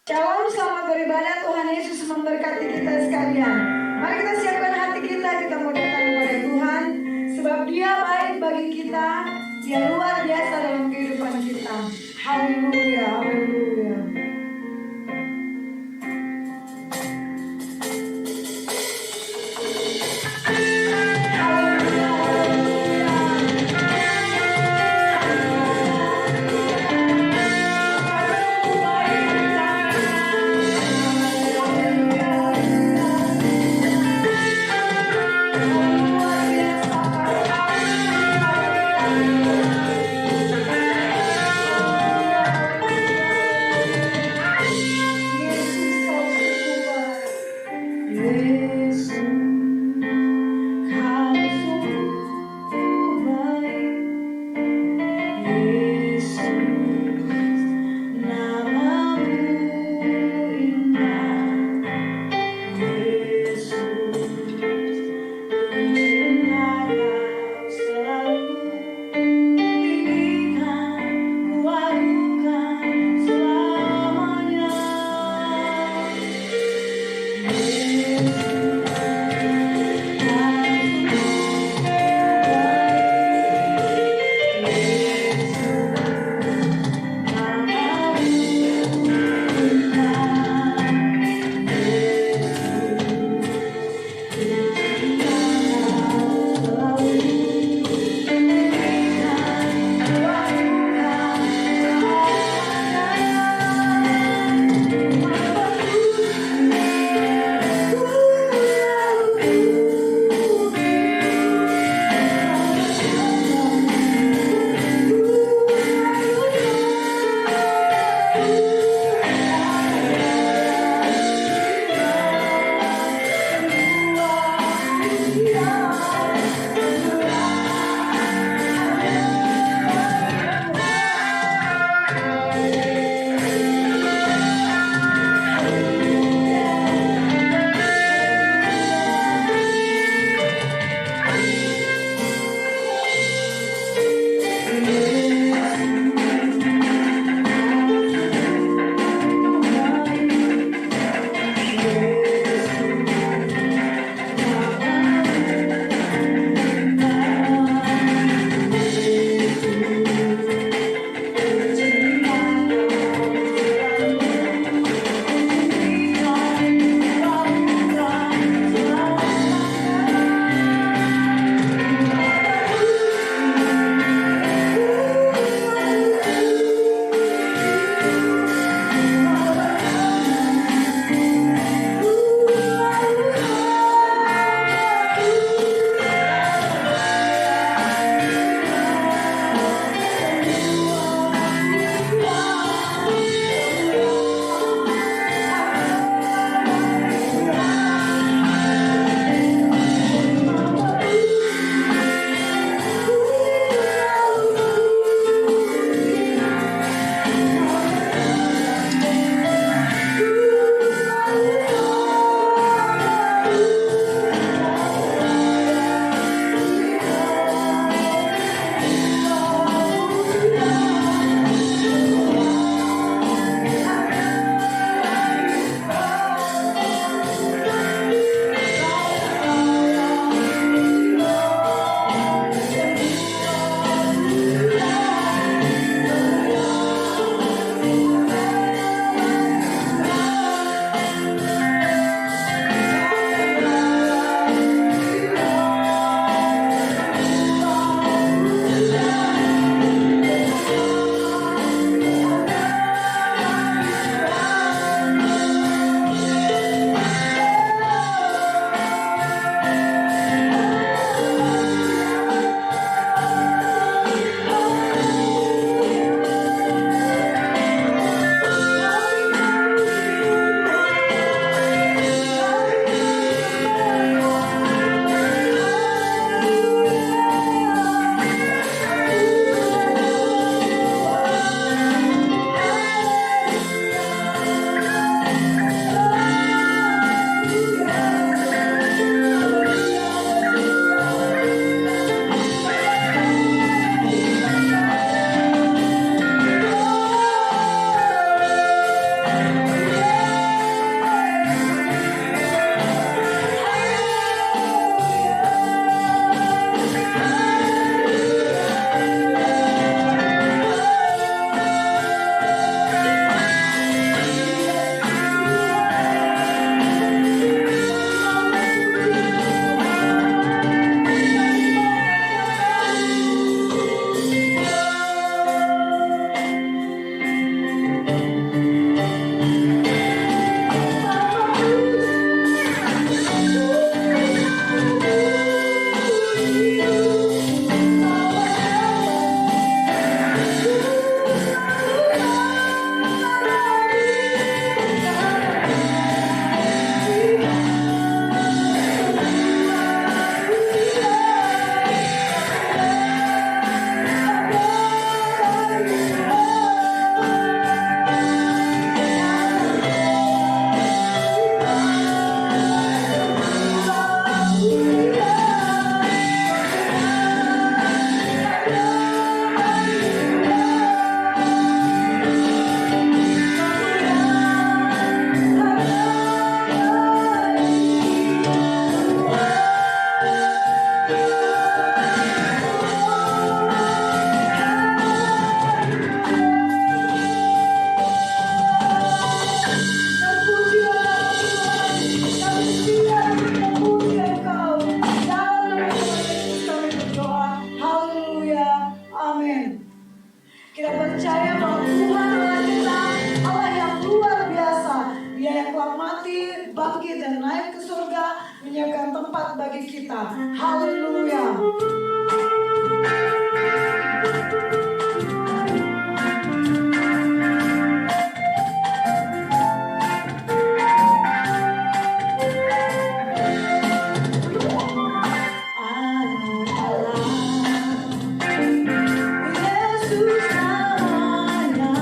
Shalom, selamat beribadah. Tuhan Yesus memberkati kita sekalian. Mari kita siapkan hati kita mau datang kepada Tuhan. Sebab Dia baik bagi kita, Dia luar biasa dalam kehidupan kita. Haleluya, haleluya. dan naik ke surga, menyiapkan tempat bagi kita. Haleluya. Yesus namanya,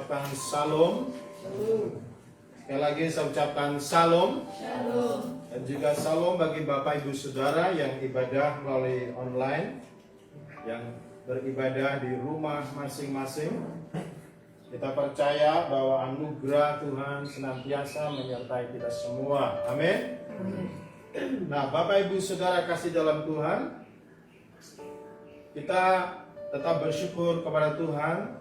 ucapkan salam. Sekali lagi saya ucapkan salam. Dan juga salam bagi Bapak Ibu Saudara yang ibadah melalui online, yang beribadah di rumah masing-masing. Kita percaya bahwa anugerah Tuhan senantiasa menyertai kita semua. Amin. Nah, Bapak Ibu Saudara kasih dalam Tuhan, kita tetap bersyukur kepada Tuhan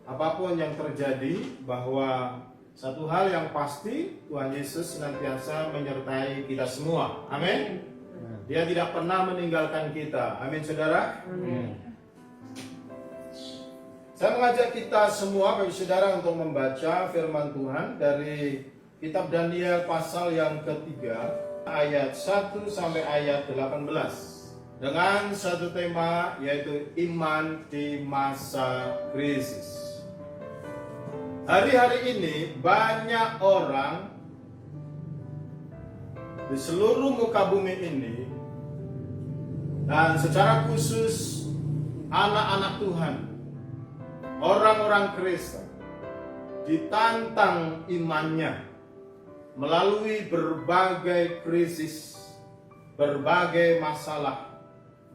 apapun yang terjadi, bahwa satu hal yang pasti, Tuhan Yesus senantiasa menyertai kita semua. Amin. Dia tidak pernah meninggalkan kita. Amin, saudara. Saya mengajak kita semua, Bapak Saudara, untuk membaca firman Tuhan dari kitab Daniel pasal yang ketiga, ayat 1 sampai ayat 18. Dengan satu tema, yaitu iman di masa krisis. Hari-hari ini banyak orang di seluruh muka bumi ini, dan secara khusus anak-anak Tuhan, orang-orang Kristen, ditantang imannya melalui berbagai krisis, berbagai masalah,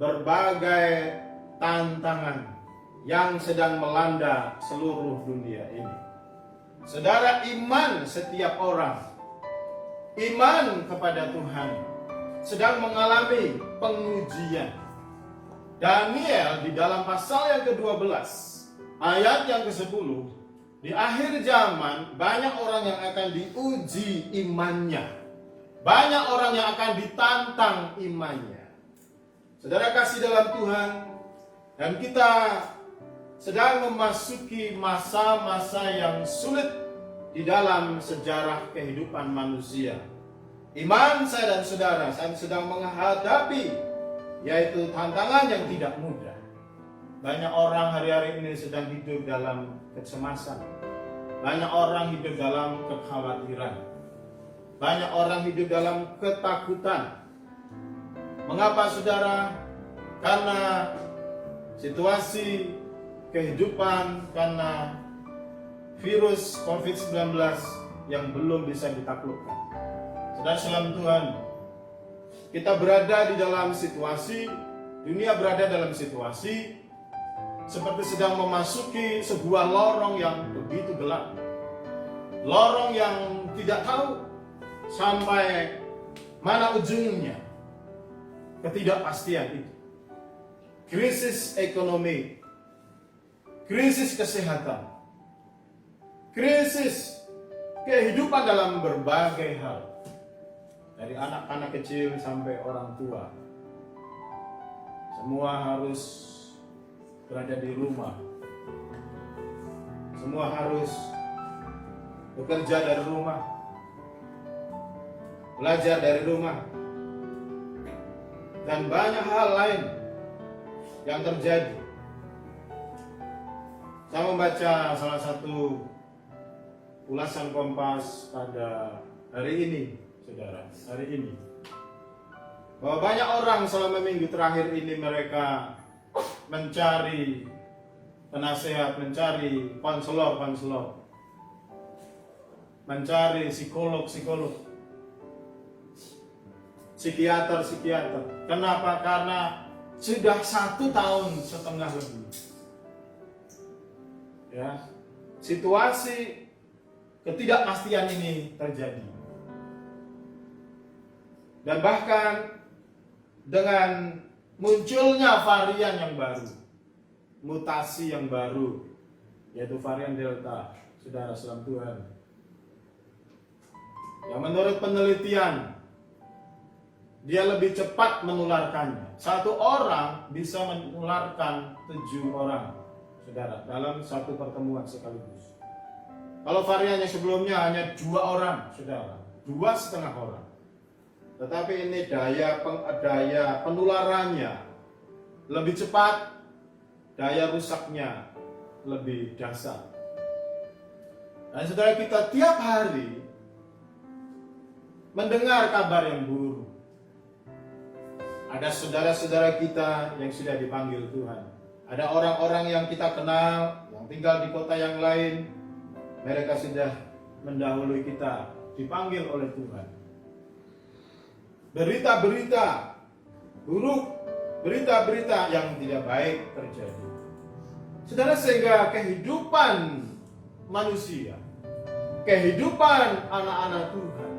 berbagai tantangan yang sedang melanda seluruh dunia ini. Saudara, iman setiap orang, iman kepada Tuhan, sedang mengalami pengujian. Daniel di dalam pasal yang ke-12, ayat yang ke-10, di akhir zaman banyak orang yang akan diuji imannya. Banyak orang yang akan ditantang imannya. Saudara kasih dalam Tuhan, dan kita sedang memasuki masa-masa yang sulit di dalam sejarah kehidupan manusia. Iman saya dan saudara sedang menghadapi, yaitu tantangan yang tidak mudah. Banyak orang hari-hari ini sedang hidup dalam kecemasan. Banyak orang hidup dalam kekhawatiran. Banyak orang hidup dalam ketakutan. Mengapa, saudara? Karena situasi kehidupan, karena virus COVID-19 yang belum bisa ditaklukkan. Saudara salam Tuhan, kita berada di dalam situasi, dunia berada dalam situasi seperti sedang memasuki sebuah lorong yang begitu gelap. Lorong yang tidak tahu sampai mana ujungnya. Ketidakpastian itu. Krisis ekonomi, krisis kesehatan, krisis kehidupan dalam berbagai hal. Dari anak-anak kecil sampai orang tua. Semua harus berada di rumah. Semua harus bekerja dari rumah. Belajar dari rumah. Dan banyak hal lain yang terjadi. Saya membaca salah satu ulasan Kompas pada hari ini, saudara, hari ini, bahwa banyak orang selama minggu terakhir ini mereka mencari penasehat, mencari konselor, mencari psikolog, psikiater. Kenapa? Karena sudah 1,5 tahun lebih. Ya, situasi ketidakpastian ini terjadi. Dan bahkan dengan munculnya varian yang baru, mutasi yang baru, yaitu varian Delta, saudara salam Tuhan, yang menurut penelitian dia lebih cepat menularkannya. Satu orang bisa menularkan 7 orang, saudara, dalam satu pertemuan sekaligus. Kalau variannya sebelumnya hanya 2 orang, saudara, 2,5 orang. Tetapi ini daya penularannya lebih cepat, daya rusaknya lebih dahsyat. Dan saudara, kita tiap hari mendengar kabar yang buruk. Ada saudara-saudara kita yang sudah dipanggil Tuhan. Ada orang-orang yang kita kenal, yang tinggal di kota yang lain, mereka sudah mendahului kita, dipanggil oleh Tuhan. Berita-berita buruk, berita-berita yang tidak baik terjadi. Saudara, sehingga kehidupan manusia, kehidupan anak-anak Tuhan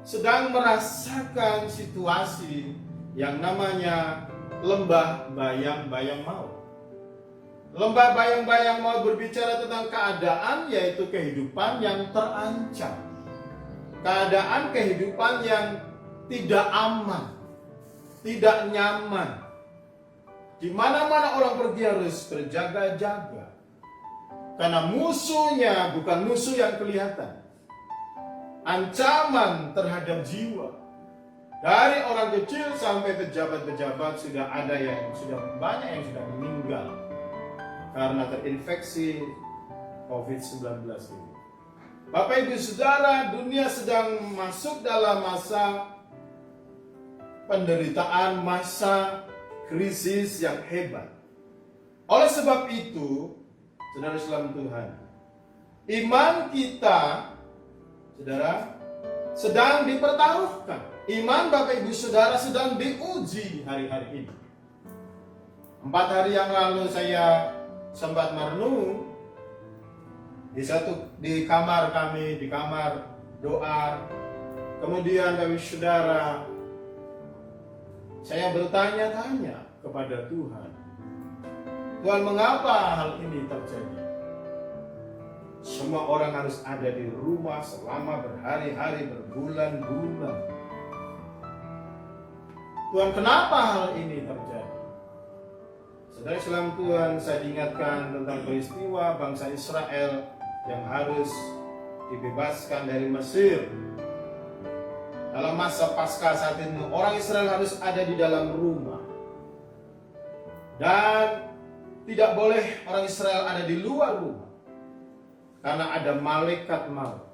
sedang merasakan situasi yang namanya lembah bayang-bayang maut. Lembah bayang-bayang maut berbicara tentang keadaan, yaitu kehidupan yang terancam. Keadaan kehidupan yang tidak aman, tidak nyaman. Di mana-mana orang pergi harus berjaga-jaga. Karena musuhnya bukan musuh yang kelihatan. Ancaman terhadap jiwa. Dari orang kecil sampai pejabat-pejabat sudah banyak yang sudah meninggal karena terinfeksi COVID-19 ini. Bapak Ibu Saudara, dunia sedang masuk dalam masa penderitaan, masa krisis yang hebat. Oleh sebab itu, saudara sekalian Tuhan, iman kita, saudara, sedang dipertaruhkan. Iman Bapak Ibu Saudara sedang diuji hari-hari ini. 4 hari yang lalu saya sempat merenung di kamar kami, di kamar doa. Kemudian Bapak Ibu Saudara, saya bertanya-tanya kepada Tuhan, Tuhan, mengapa hal ini terjadi? Semua orang harus ada di rumah selama berhari-hari, berbulan-bulan. Tuhan, kenapa hal ini terjadi? Saudara sekalian Tuhan, saya diingatkan tentang peristiwa bangsa Israel yang harus dibebaskan dari Mesir. Dalam masa Paskah saat itu, orang Israel harus ada di dalam rumah. Dan tidak boleh orang Israel ada di luar rumah. Karena ada malaikat maut.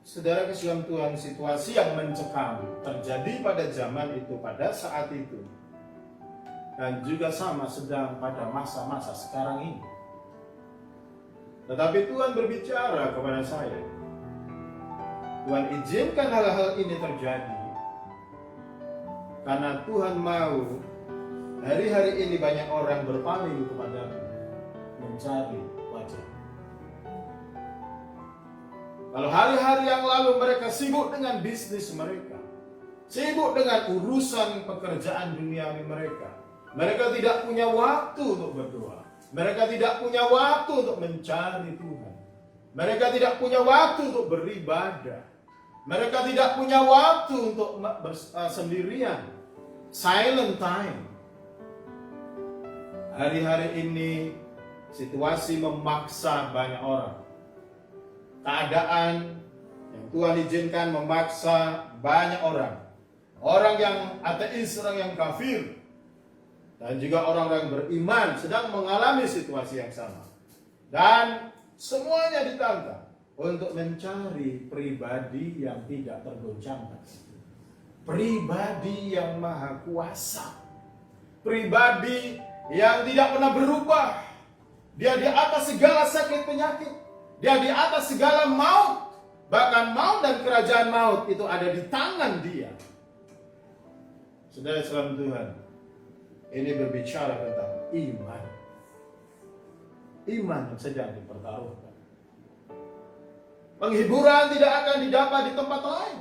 Saudara sekalian Tuhan, situasi yang mencekam terjadi pada zaman itu, pada saat itu. Dan juga sama sedang pada masa-masa sekarang ini. Tetapi Tuhan berbicara kepada saya. Tuhan izinkan hal-hal ini terjadi karena Tuhan mau hari-hari ini banyak orang berpaling kepada-Mu, mencari wajah. Kalau hari-hari yang lalu mereka sibuk dengan bisnis mereka, sibuk dengan urusan pekerjaan duniawi mereka, mereka tidak punya waktu untuk berdoa, mereka tidak punya waktu untuk mencari Tuhan, mereka tidak punya waktu untuk beribadah. Mereka tidak punya waktu untuk sendirian, silent time. Hari-hari ini situasi memaksa banyak orang. Keadaan yang Tuhan izinkan memaksa banyak orang. Orang yang ateis, orang yang kafir, dan juga orang-orang yang beriman sedang mengalami situasi yang sama. Dan semuanya ditantang untuk mencari pribadi yang tidak tergoncangkan, pribadi yang maha kuasa, pribadi yang tidak pernah berubah. Dia di atas segala sakit penyakit, dia di atas segala maut, bahkan maut dan kerajaan maut itu ada di tangan dia. Saudara sekalian Tuhan, ini berbicara tentang iman, iman yang sedang dipertaruhkan. Penghiburan tidak akan didapat di tempat lain.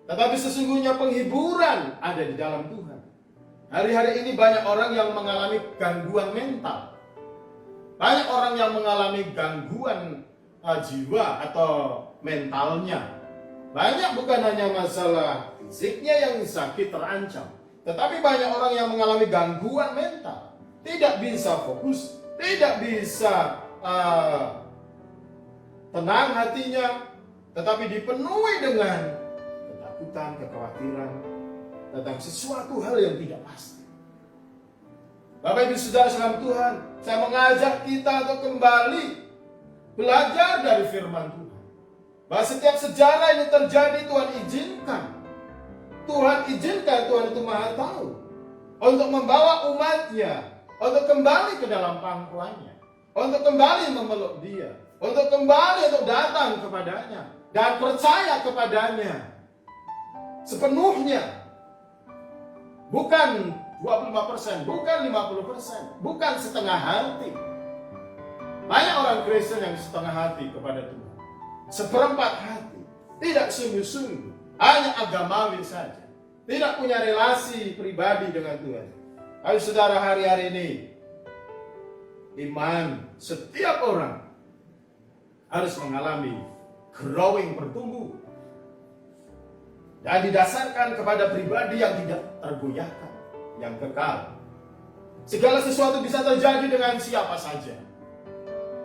Tetapi sesungguhnya penghiburan ada di dalam Tuhan. Hari-hari ini banyak orang yang mengalami gangguan mental. Banyak orang yang mengalami gangguan jiwa atau mentalnya. Banyak bukan hanya masalah fisiknya yang sakit terancam. Tetapi banyak orang yang mengalami gangguan mental. Tidak bisa fokus, tidak bisa tenang hatinya, tetapi dipenuhi dengan ketakutan, kekhawatiran tentang sesuatu hal yang tidak pasti. Bapak Ibu Saudara sekalian Tuhan, saya mengajak kita untuk kembali belajar dari firman Tuhan. Bahwa setiap sejarah ini terjadi Tuhan izinkan. Tuhan izinkan, Tuhan itu Maha Tahu. Untuk membawa umatnya untuk kembali ke dalam pangkuannya, untuk kembali memeluk Dia, untuk kembali untuk datang kepadanya dan percaya kepadanya sepenuhnya. Bukan 25%, bukan 50%, bukan setengah hati. Banyak orang Kristen yang setengah hati kepada Tuhan, seperempat hati, tidak sungguh-sungguh, hanya agamawi saja, tidak punya relasi pribadi dengan Tuhan. Ayo saudara, hari-hari ini iman setiap orang harus mengalami growing, bertumbuh, dan didasarkan kepada pribadi yang tidak tergoyahkan, yang kekal. Segala sesuatu bisa terjadi dengan siapa saja.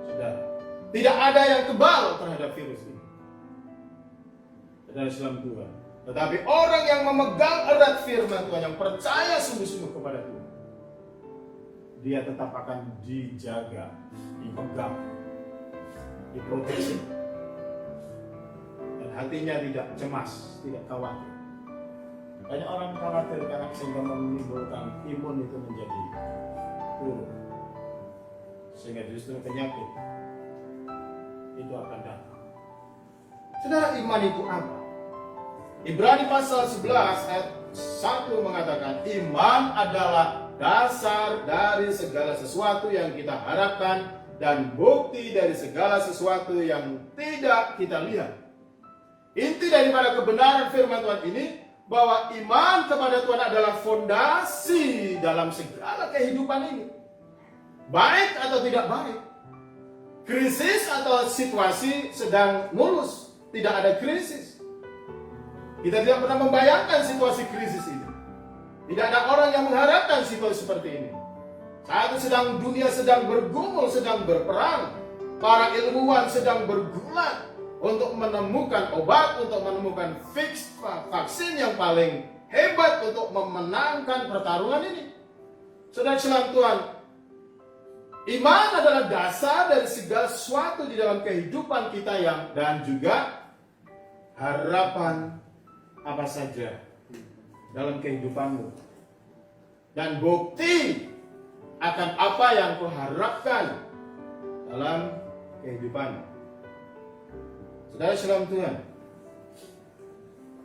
Saudara, tidak ada yang kebal terhadap virus ini. Saudara Islam Tuhan. Tetapi orang yang memegang erat firman Tuhan, yang percaya sungguh-sungguh kepada Tuhan, dia tetap akan dijaga, dipegang, diproteksi. Dan hatinya tidak cemas, tidak khawatir. Banyak orang khawatir karena sehingga menimbulkan imun itu menjadi turun, sehingga justru penyakit itu akan datang. Saudara, iman itu apa? Ibrani pasal 11 ayat 1 mengatakan, iman adalah dasar dari segala sesuatu yang kita harapkan dan bukti dari segala sesuatu yang tidak kita lihat. Inti daripada kebenaran firman Tuhan ini, bahwa iman kepada Tuhan adalah fondasi dalam segala kehidupan ini. Baik atau tidak baik, krisis atau situasi sedang mulus, tidak ada krisis. Kita tidak pernah membayangkan situasi krisis ini. Tidak ada orang yang mengharapkan situasi seperti ini. Saat itu dunia sedang bergumul, sedang berperang. Para ilmuwan sedang bergulat untuk menemukan obat, untuk menemukan vaksin yang paling hebat untuk memenangkan pertarungan ini. Saudara sekalian Tuhan, iman adalah dasar dari segala sesuatu di dalam kehidupan kita dan juga harapan apa saja dalam kehidupanmu, dan bukti akan apa yang kau harapkan dalam kehidupanmu. Saudara sekalian Tuhan,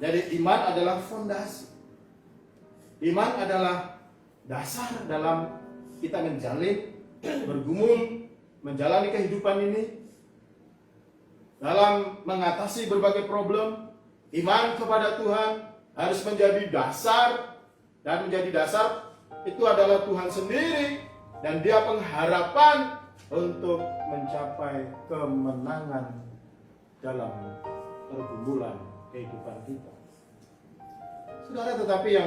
jadi iman adalah fondasi. Iman adalah dasar dalam kita menjalin, bergumul, menjalani kehidupan ini, dalam mengatasi berbagai problem. Iman kepada Tuhan harus menjadi dasar, dan menjadi dasar itu adalah Tuhan sendiri, dan Dia pengharapan untuk mencapai kemenangan dalam pergumulan kehidupan kita. Saudara, tetapi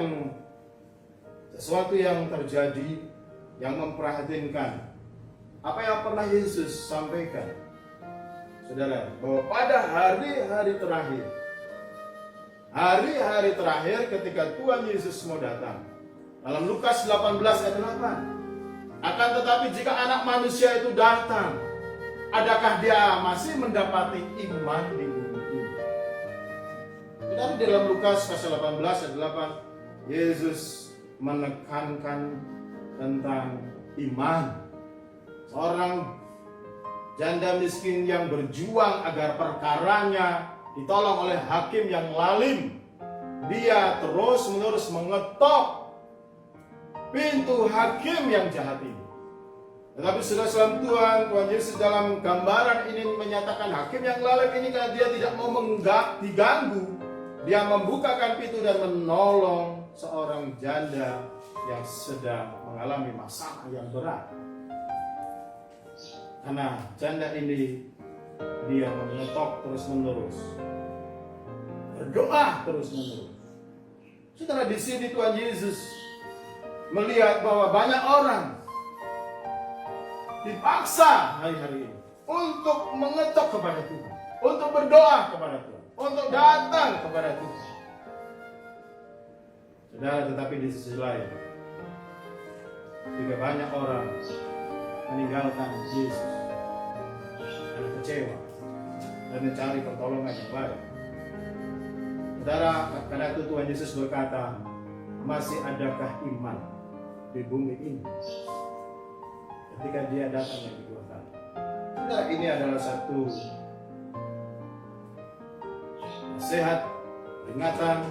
sesuatu yang terjadi yang memprihatinkan, apa yang pernah Yesus sampaikan, saudara, bahwa pada hari-hari terakhir ketika Tuhan Yesus mau datang, dalam Lukas 18 ayat 8, akan tetapi jika Anak Manusia itu datang, adakah Dia masih mendapati iman di bumi ini? Dan dalam Lukas pasal 18 ayat 8, Yesus menekankan tentang iman. Seorang janda miskin yang berjuang agar perkaranya ditolong oleh hakim yang lalim. Dia terus-menerus mengetok pintu hakim yang jahat ini. Tetapi saudara Tuhan Yesus dalam gambaran ini menyatakan hakim yang lalim ini, karena dia tidak mau diganggu, dia membukakan pintu dan menolong seorang janda yang sedang mengalami masalah yang berat. Karena janda ini dia mengetok terus-menerus, berdoa terus-menerus. Saudara, di sini Tuhan Yesus melihat bahwa banyak orang dipaksa hari-hari ini untuk mengetok kepada Tuhan, untuk berdoa kepada Tuhan, untuk datang kepada Tuhan. Saudara, tetapi di sisi lain juga banyak orang meninggalkan Yesus karena kecewa dan mencari pertolongan yang baik. Saudara, karena itu Tuhan Yesus berkata, masih adakah iman di bumi ini? ketika dia datang yang kedua kali. Nah, ini adalah satu nasihat, peringatan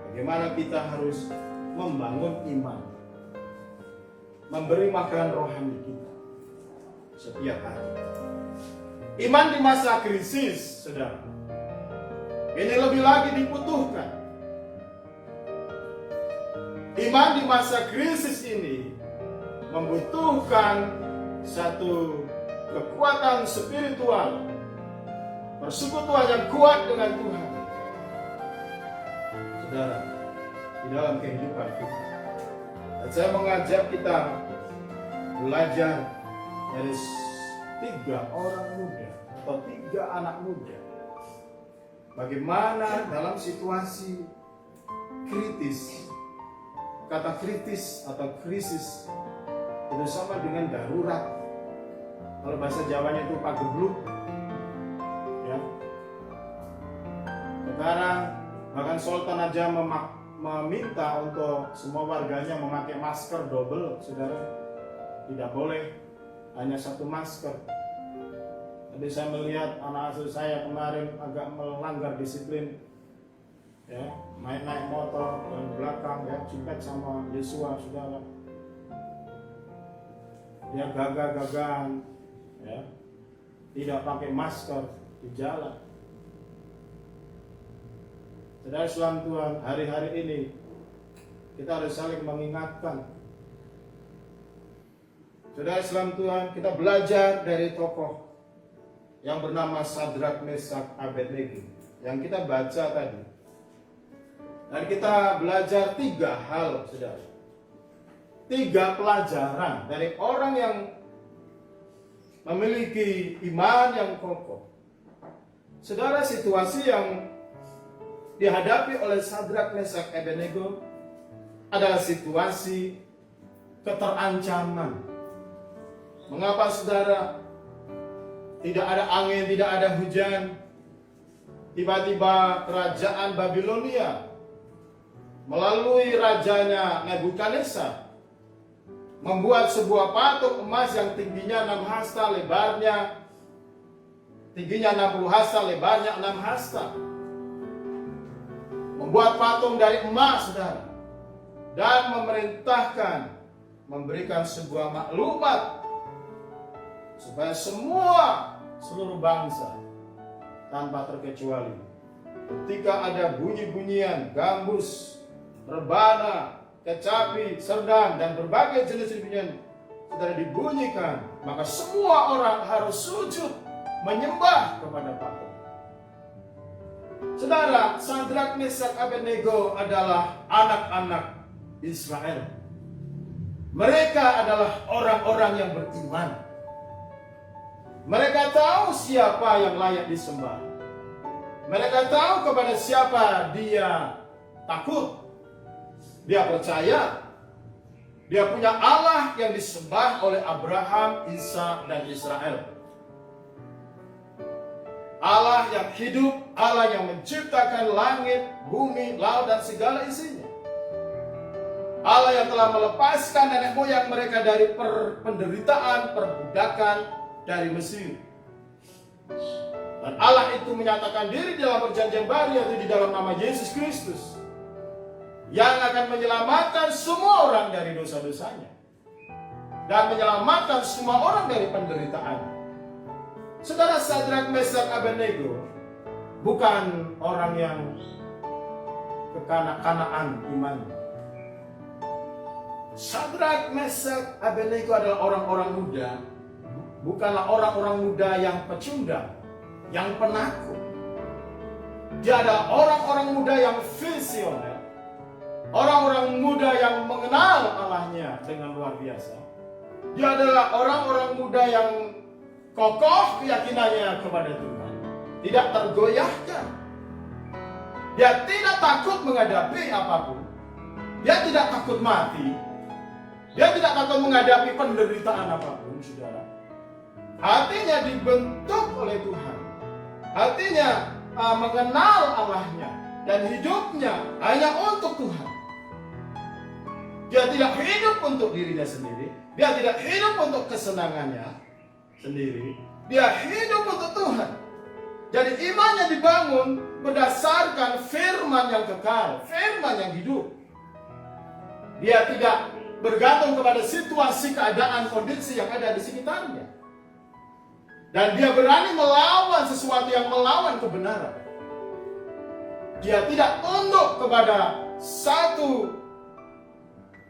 bagaimana kita harus membangun iman, memberi makan rohani kita setiap hari. Iman di masa krisis, saudara, ini lebih lagi dibutuhkan. Iman di masa krisis ini membutuhkan satu kekuatan spiritual, persekutuan yang kuat dengan Tuhan, saudara, di dalam kehidupan kita. Dan saya mengajak kita belajar dari 3 orang muda atau 3 anak muda, bagaimana dalam situasi kritis. Kata kritis atau krisis itu sama dengan darurat. Kalau bahasa Jawanya itu pagebluk, ya. Sekarang bahkan Sultan aja meminta untuk semua warganya memakai masker double, saudara. Tidak boleh hanya 1 masker. Tadi saya melihat anak asuh saya kemarin agak melanggar disiplin, ya, naik motor dan belakang, ya, cimpet sama Yesua, saudara. Dia gagah-gagahan, ya, tidak pakai masker di jalan. Saudara sekalian Tuhan, hari-hari ini kita harus saling mengingatkan. Saudara sekalian Tuhan, kita belajar dari tokoh yang bernama Sadrak, Mesak, Abednego yang kita baca tadi. Dan kita belajar 3 hal, saudara. 3 pelajaran dari orang yang memiliki iman yang kokoh. Saudara, situasi yang dihadapi oleh Sadrak, Mesak, Abednego adalah situasi keterancaman. Mengapa, saudara? Tidak ada angin, tidak ada hujan. Tiba-tiba kerajaan Babilonia melalui rajanya Nebukadnezar membuat sebuah patung emas yang tingginya 6 hasta, lebarnya 60 hasta, lebarnya 6 hasta. Membuat patung dari emas, saudara, dan memerintahkan memberikan sebuah maklumat supaya seluruh bangsa tanpa terkecuali, ketika ada bunyi-bunyian gambus, rebana, kecapi, serdang, dan berbagai jenis bunyian saudara dibunyikan, maka semua orang harus sujud menyembah kepada patung. Saudara, Sadrak, Mesak, Abednego adalah anak-anak Israel. Mereka adalah orang-orang yang beriman. Mereka tahu siapa yang layak disembah. Mereka tahu kepada siapa dia takut. Dia percaya. Dia punya Allah yang disembah oleh Abraham, Ishak, dan Israel. Allah yang hidup, Allah yang menciptakan langit, bumi, laut, dan segala isinya. Allah yang telah melepaskan nenek moyang mereka dari penderitaan, perbudakan dari Mesir. Dan Allah itu menyatakan diri dalam perjanjian baru, yaitu di dalam nama Yesus Kristus, yang akan menyelamatkan semua orang dari dosa-dosanya dan menyelamatkan semua orang dari penderitaan. Saudara, Sadrak, Mesak, Abednego bukan orang yang kekanak-kanakan imannya. Sadrak, Mesak, Abednego adalah orang-orang muda. Bukanlah orang-orang muda yang pecundang, yang penakut. Dia adalah orang-orang muda yang visioner. Orang-orang muda yang mengenal Allahnya dengan luar biasa. Dia adalah orang-orang muda yang kokoh keyakinannya kepada Tuhan, tidak tergoyahkan. Dia tidak takut menghadapi apapun. Dia tidak takut mati. Dia tidak takut menghadapi penderitaan apapun, saudara. Hatinya dibentuk oleh Tuhan. Hatinya mengenal Allahnya dan hidupnya hanya untuk Tuhan. Dia tidak hidup untuk dirinya sendiri. Dia tidak hidup untuk kesenangannya sendiri. Dia hidup untuk Tuhan. Jadi imannya dibangun berdasarkan firman yang kekal, firman yang hidup. Dia tidak bergantung kepada situasi, keadaan, kondisi yang ada di sekitarnya. Dan dia berani melawan sesuatu yang melawan kebenaran. Dia tidak tunduk kepada satu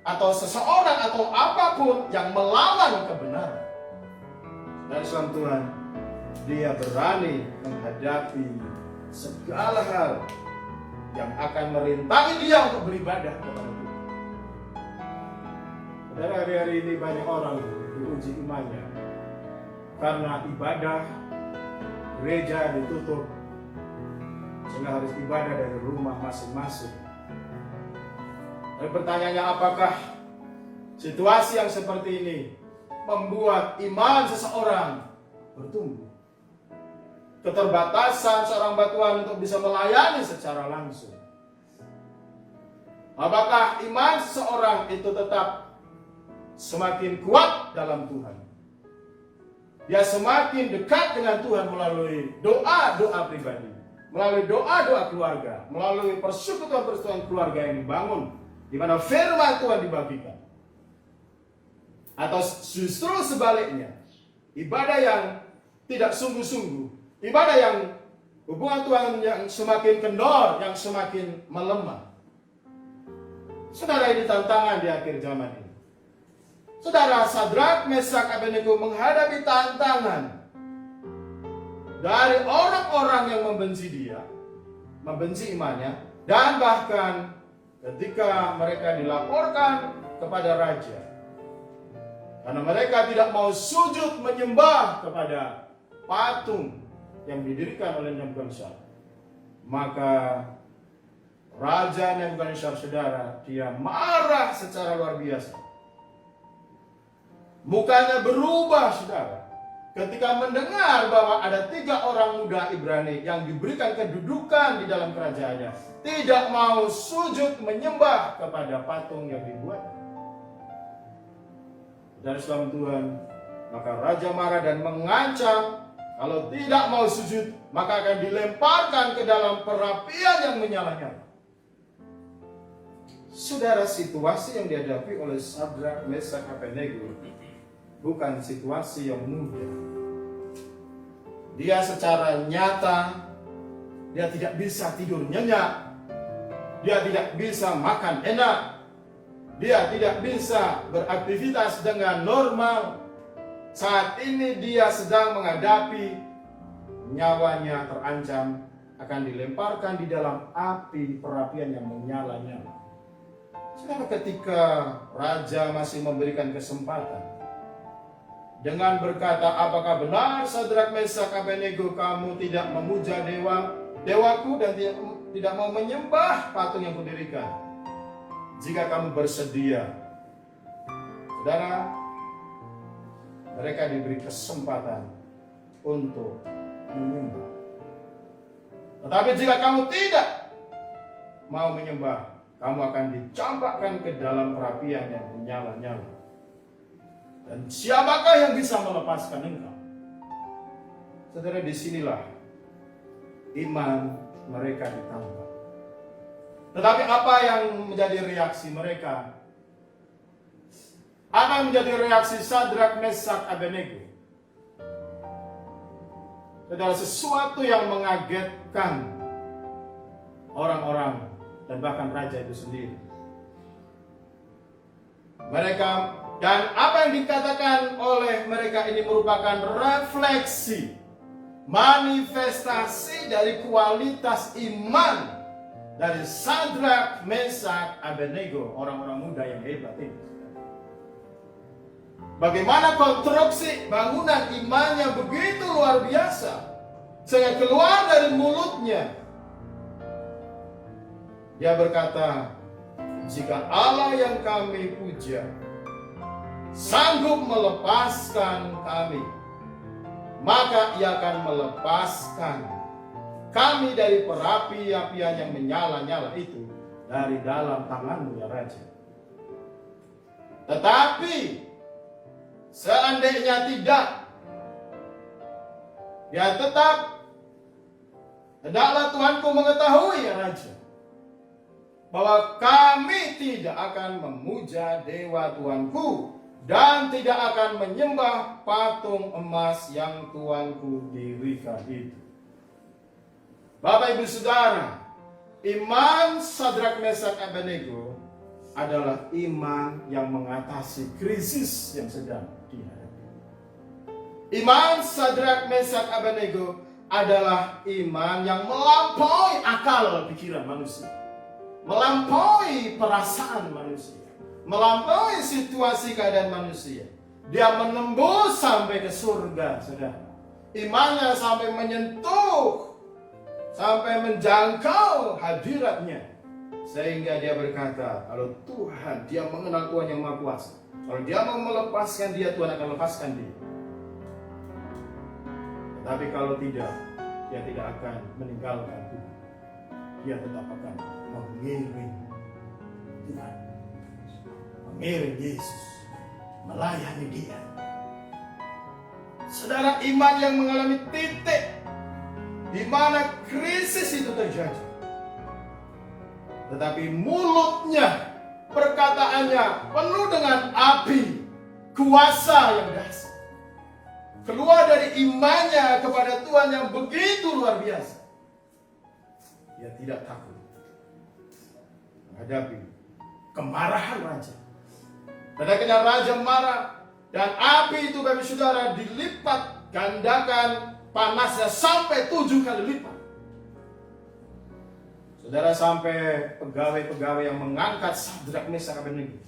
atau seseorang atau apapun yang melawan kebenaran. Dan Tuhan Tuhan, dia berani menghadapi segala hal yang akan merintangi dia untuk beribadah kepada Tuhan. Saudara, hari-hari ini banyak orang diuji imannya karena ibadah gereja ditutup, sehingga harus ibadah dari rumah masing-masing. Dan pertanyaannya, apakah situasi yang seperti ini membuat iman seseorang bertumbuh? Keterbatasan seorang batuan untuk bisa melayani secara langsung. Apakah iman seseorang itu tetap semakin kuat dalam Tuhan? Dia semakin dekat dengan Tuhan melalui doa-doa pribadi, melalui doa-doa keluarga, melalui persekutuan-persekutuan keluarga yang dibangun, di mana firman Tuhan dibagikan. Atau justru sebaliknya, ibadah yang tidak sungguh-sungguh, ibadah yang hubungan Tuhan yang semakin kendor, yang semakin melemah. Saudara, ini tantangan di akhir zaman ini. Saudara, Sadrak, Mesak, Abednego menghadapi tantangan dari orang-orang yang membenci dia, membenci imannya, dan bahkan ketika mereka dilaporkan kepada raja, karena mereka tidak mau sujud menyembah kepada patung yang didirikan oleh Nebukadnezar, maka Raja Nebukadnezar, saudara, dia marah secara luar biasa. Mukanya berubah, saudara, ketika mendengar bahwa ada 3 orang muda Ibrani yang diberikan kedudukan di dalam kerajaannya tidak mau sujud menyembah kepada patung yang dibuat. Dan Islam Tuhan, maka raja marah dan mengancam kalau tidak mau sujud maka akan dilemparkan ke dalam perapian yang menyala-nyala. Saudara, situasi yang dihadapi oleh Sadrak, Mesak, Abednego bukan situasi yang mudah. Dia secara nyata, dia tidak bisa tidur nyenyak. Dia tidak bisa makan enak. Dia tidak bisa beraktivitas dengan normal. Saat ini dia sedang menghadapi nyawanya terancam akan dilemparkan di dalam api perapian yang menyala-nyala. Saudara, ketika raja masih memberikan kesempatan dengan berkata, apakah benar Sadrak, Mesak, Abednego kamu tidak memuja dewaku dan tidak mau menyembah patung yang kudirikan? Jika kamu bersedia, saudara, mereka diberi kesempatan untuk menyembah. Tetapi jika kamu tidak mau menyembah, kamu akan dicampakkan ke dalam perapian yang menyala-nyala. Dan siapakah yang bisa melepaskan engkau? Saudara, disinilah iman mereka ditambah. Tetapi apa yang menjadi reaksi mereka? Apa yang menjadi reaksi Sadrak, Mesak, Abednego? Saudara, sesuatu yang mengagetkan orang-orang dan bahkan raja itu sendiri. Mereka, dan apa yang dikatakan oleh mereka ini merupakan refleksi, manifestasi dari kualitas iman dari Sadrak, Mesak, Abednego, orang-orang muda yang hebat ini. Bagaimana konstruksi bangunan imannya begitu luar biasa, sehingga keluar dari mulutnya dia berkata, jika Allah yang kami puja sanggup melepaskan kami, maka Ia akan melepaskan kami dari perapi-apian yang menyala-nyala itu dari dalam tanganmu, ya Raja. Tetapi seandainya tidak, ya tetap hendaklah Tuanku mengetahui, ya Raja, bahwa kami tidak akan memuja dewa Tuanku dan tidak akan menyembah patung emas yang Tuanku dirikan itu. Bapak Ibu Saudara, iman Sadrak Mesak Abednego adalah iman yang mengatasi krisis yang sedang dihadapi. Iman Sadrak Mesak Abednego adalah iman yang melampaui akal pikiran manusia, melampaui perasaan manusia, melampaui situasi keadaan manusia. Dia menembus sampai ke surga, saudara. Imannya sampai menyentuh, sampai menjangkau hadiratnya. Sehingga dia berkata, kalau Tuhan, dia mengenal Tuhan yang Maha Kuasa. Kalau dia mau melepaskan dia, Tuhan akan lepaskan dia. Tetapi kalau tidak, dia tidak akan meninggalkan Tuhan. Dia tetap akan mengiring Tuhan, mengiring Yesus, melayani dia. Saudara, iman yang mengalami titik di mana krisis itu terjadi, tetapi mulutnya, perkataannya penuh dengan api, kuasa yang dahsyat. Keluar dari imannya kepada Tuhan yang begitu luar biasa. Dia tidak takut menghadapi kemarahan raja. Ketika raja marah dan api itu, Bapak Saudara, dilipat gandakan panasnya sampai 7 kali lipat. Saudara, sampai pegawai-pegawai yang mengangkat Sadrak Mesak Abednego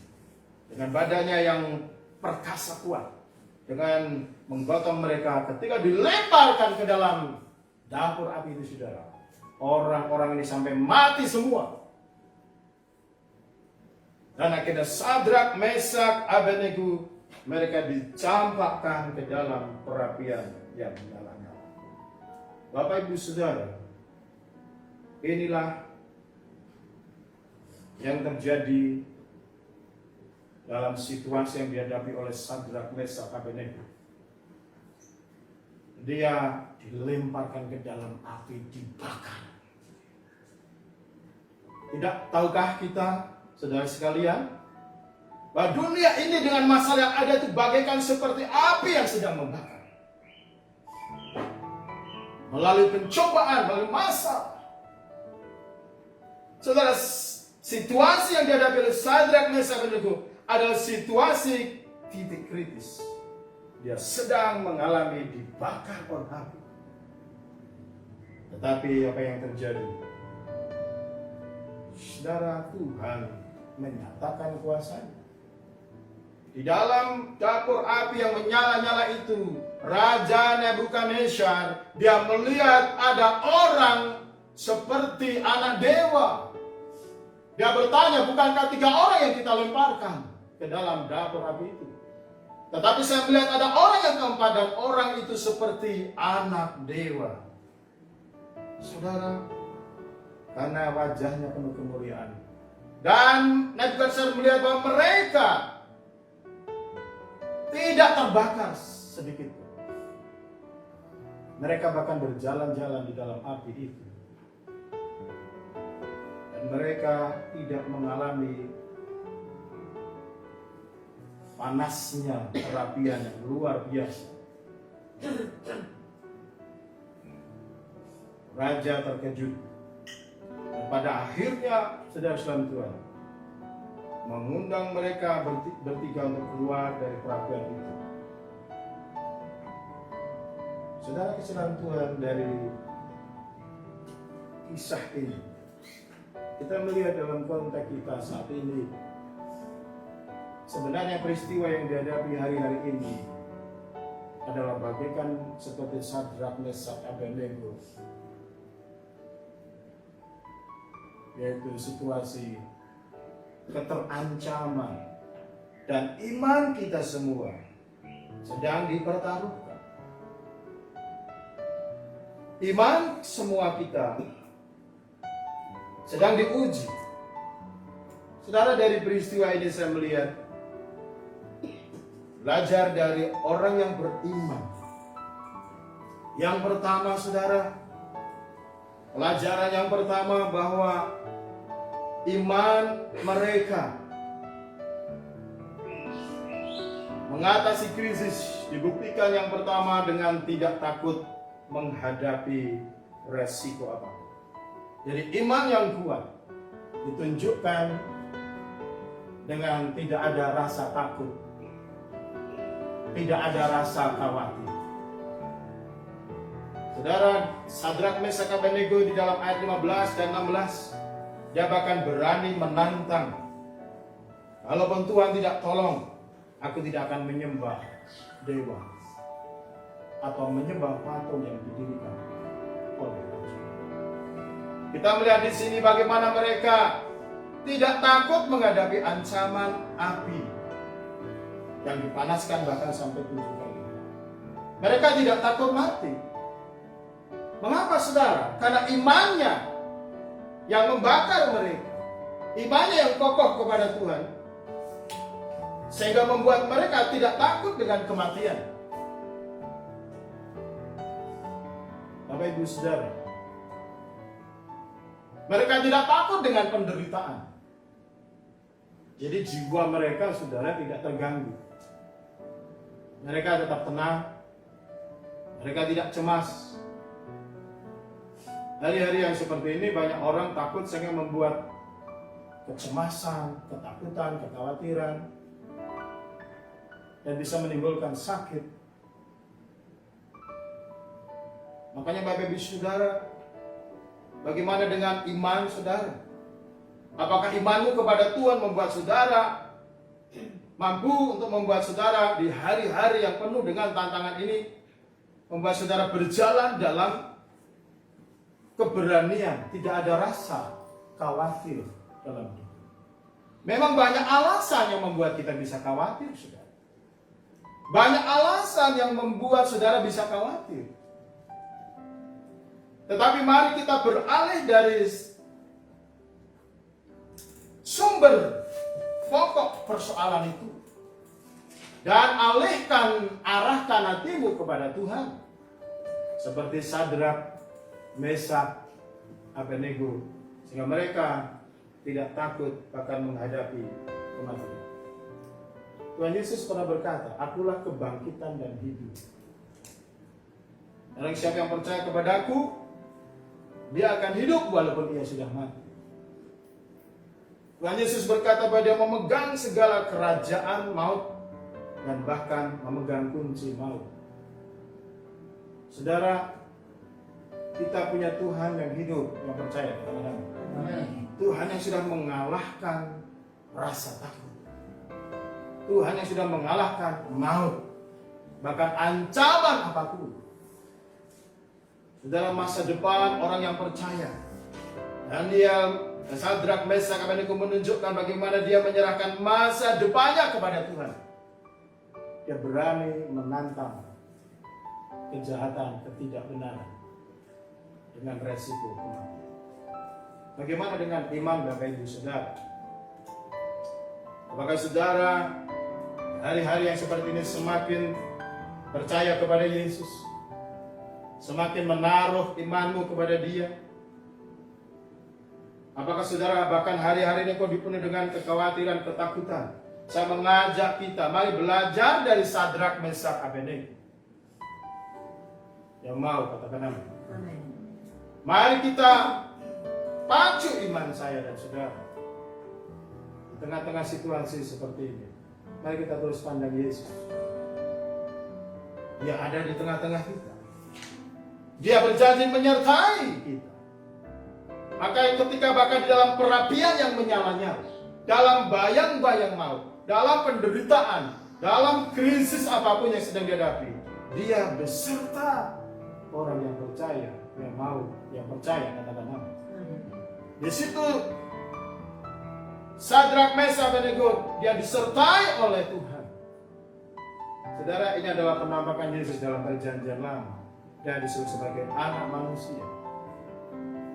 dengan badannya yang perkasa kuat, dengan menggotong mereka, ketika dilemparkan ke dalam dapur api itu, saudara, orang-orang ini sampai mati semua. Dan akhirnya Sadrak Mesak Abednego mereka dicampakkan ke dalam perapian yang menyala-nyala. Bapak Ibu Saudara, inilah yang terjadi dalam situasi yang dihadapi oleh Sadrak Mesak Abednego. Dia dilemparkan ke dalam api, dibakar. Tidak tahukah kita, saudara sekalian, bahwa dunia ini dengan masalah yang ada itu bagaikan seperti api yang sedang membakar. Melalui pencobaan, melalui masalah. Saudara, situasi yang dihadapi oleh Sadrak Mesak Abednego adalah situasi titik kritis. Dia sedang mengalami dibakar oleh api. Tetapi apa yang terjadi? Saudara, Tuhan menyatakan kuasanya. Di dalam dapur api yang menyala-nyala itu, Raja Nebukadnezar, dia melihat ada orang seperti anak dewa. Dia bertanya, bukankah 3 orang yang kita lemparkan ke dalam dapur api itu? Tetapi saya melihat ada orang yang keempat, dan orang itu seperti anak dewa. Saudara, karena wajahnya penuh kemuliaan, dan Nebukadnezar melihat bahwa mereka tidak terbakar sedikit pun. Mereka bahkan berjalan-jalan di dalam api itu. Dan mereka tidak mengalami panasnya perapian yang luar biasa. Raja terkejut. Dan pada akhirnya, saudara-saudara Tuhan, mengundang mereka bertiga untuk keluar dari perapian itu. Saudara kesalahan Tuhan, dari kisah ini kita melihat dalam konteks kita saat ini, sebenarnya peristiwa yang dihadapi hari-hari ini adalah bagaikan seperti Sadrak Mesak Abednego, yaitu situasi keterancaman, dan iman kita semua sedang dipertaruhkan. Iman semua kita sedang diuji. Saudara, dari peristiwa ini saya melihat belajar dari orang yang beriman. Yang pertama, saudara, pelajaran yang pertama bahwa iman mereka mengatasi krisis dibuktikan yang pertama dengan tidak takut menghadapi resiko apapun. Jadi iman yang kuat ditunjukkan dengan tidak ada rasa takut, tidak ada rasa khawatir. Saudara, Sadrak, Mesak, Abednego di dalam ayat 15 dan 16, dia bahkan berani menantang, kalaupun Tuhan tidak tolong, aku tidak akan menyembah dewa atau menyembah patung yang didirikan oleh manusia. Kita melihat di sini bagaimana mereka tidak takut menghadapi ancaman api yang dipanaskan bahkan sampai 7 kali. Mereka tidak takut mati. Mengapa, saudara? Karena imannya yang membakar mereka, imannya yang kokoh kepada Tuhan, sehingga membuat mereka tidak takut dengan kematian. Bapak Ibu Saudara, mereka tidak takut dengan penderitaan. Jadi jiwa mereka, saudara, tidak terganggu. Mereka tetap tenang. Mereka tidak cemas. Hari-hari yang seperti ini banyak orang takut sehingga membuat kecemasan, ketakutan, kekhawatiran, dan bisa menimbulkan sakit. Makanya Bapak Ibu Saudara, bagaimana dengan iman saudara? Apakah imanmu kepada Tuhan membuat saudara mampu untuk membuat saudara di hari-hari yang penuh dengan tantangan ini, membuat saudara berjalan dalam keberanian, tidak ada rasa khawatir dalam hidup? Memang banyak alasan yang membuat kita bisa khawatir, saudara. Banyak alasan yang membuat saudara bisa khawatir. Tetapi mari kita beralih dari sumber pokok persoalan itu dan arahkan hatimu kepada Tuhan, seperti Sadrak, Mesak, Abednego, sehingga mereka tidak takut akan menghadapi kematian. Tuhan Yesus pernah berkata, akulah kebangkitan dan hidup. Orang siapa yang percaya kepadaku, dia akan hidup walaupun ia sudah mati. Tuhan Yesus berkata bahwa dia memegang segala kerajaan maut dan bahkan memegang kunci maut. Saudara, kita punya Tuhan yang hidup, yang percaya. Tuhan yang sudah mengalahkan rasa takut. Tuhan yang sudah mengalahkan maut, bahkan ancaman apapun. Dalam masa depan orang yang percaya, dan Sadrak, Mesak, Abednego menunjukkan bagaimana dia menyerahkan masa depannya kepada Tuhan. Dia berani menantang kejahatan, ketidakbenaran dengan resiko kematian. Bagaimana dengan iman Bapak Ibu Saudara? Apakah saudara hari-hari yang seperti ini semakin percaya kepada Yesus? Semakin menaruh imanmu kepada Dia? Apakah saudara bahkan hari-hari ini kau dipenuhi dengan kekhawatiran, ketakutan? Saya mengajak kita, mari belajar dari Sadrak, Mesak, Abednego. Yang mau katakan amin. Mari kita pacu iman saya dan saudara. Di tengah-tengah situasi seperti ini, mari kita terus pandang Yesus. Dia ada di tengah-tengah kita. Dia berjanji menyertai kita. Maka ketika bahkan di dalam perapian yang menyala-nyala, dalam bayang-bayang maut, dalam penderitaan, dalam krisis apapun yang sedang dihadapi, dia beserta orang yang percaya, yang mau, yang percaya, katakan amin. Di situ Sadrak, Mesak, Abednego, dia disertai oleh Tuhan. Saudara, ini adalah penampakan Yesus dalam perjanjian lama. Dia disebut sebagai anak manusia.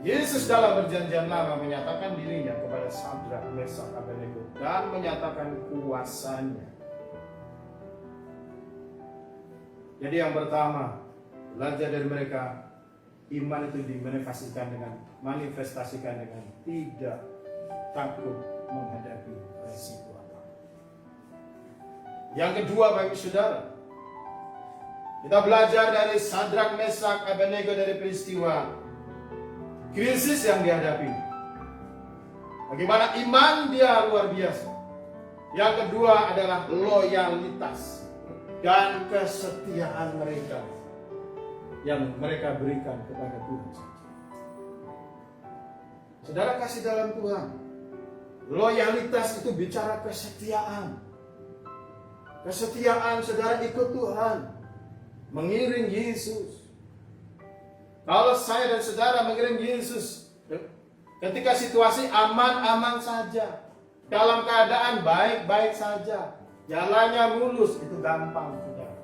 Yesus dalam perjanjian lama menyatakan dirinya kepada Sadrak, Mesak, Abednego dan menyatakan kuasanya. Jadi yang pertama, belajar dari mereka, iman itu manifestasikan dengan tidak takut menghadapi resiko apa. Yang kedua, Bapak Saudara, kita belajar dari Sadrak, Mesak, Abednego dari peristiwa krisis yang dihadapi. Bagaimana iman dia luar biasa. Yang kedua adalah loyalitas dan kesetiaan mereka yang mereka berikan kepada Tuhan. Saudara kasih dalam Tuhan, loyalitas itu bicara kesetiaan. Kesetiaan saudara ikut Tuhan, mengiring Yesus. Kalau saya dan saudara mengiring Yesus, ketika situasi aman-aman saja, dalam keadaan baik-baik saja, jalannya mulus, itu gampang, saudara.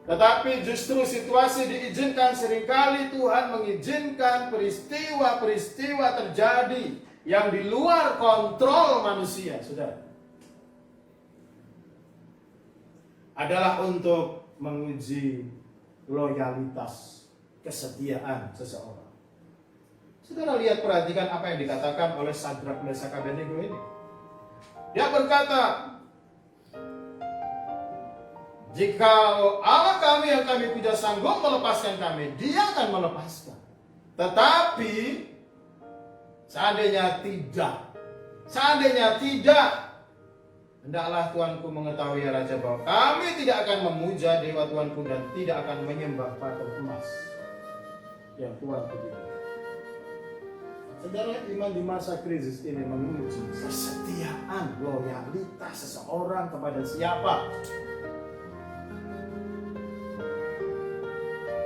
Tetapi justru situasi diizinkan, seringkali Tuhan mengizinkan peristiwa-peristiwa terjadi yang di luar kontrol manusia, saudara. Adalah untuk menguji loyalitas, kesetiaan seseorang. Saudara lihat, perhatikan apa yang dikatakan oleh Sadrak, Mesak, Abednego ini. Dia berkata, jika Allah kami yang kami puja sanggup melepaskan kami, Dia akan melepaskan. Tetapi seandainya tidak, hendaklah Tuanku mengetahui ya Raja, bahwa kami tidak akan memuja dewa Tuanku dan tidak akan menyembah patung emas yang Tuanku tidak. Saudara, iman di masa krisis ini menguji kesetiaan, loyalitas seseorang kepada siapa.